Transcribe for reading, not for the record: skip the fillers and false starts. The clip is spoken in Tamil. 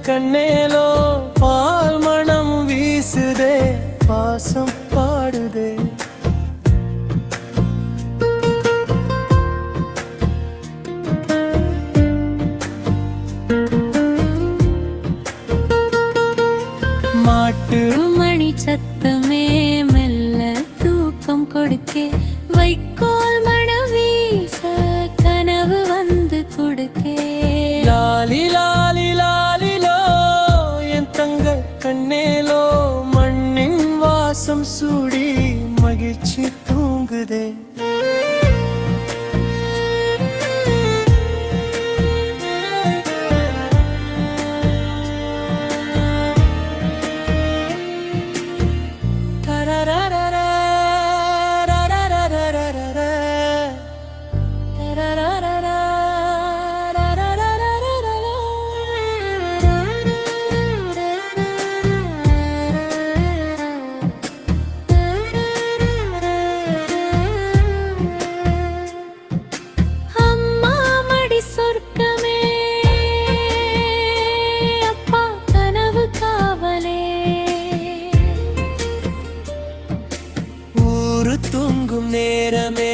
கண்ணேலோ பால் மணம் வீசுதே பாசம் பாடுதே மாட்டு மணி சத்தமே மெல்ல தூக்கம் கொடுக்கே வைக்கோல் மணம் வீச கனவு வந்து கொடுக்கே லாலி லாலி லாலிலோ என் தங்க கண்ணேலோ மண்ணின் வாசம் சூடி மகிழ்ச்சி தூங்குதே தூங்கும் நேரமே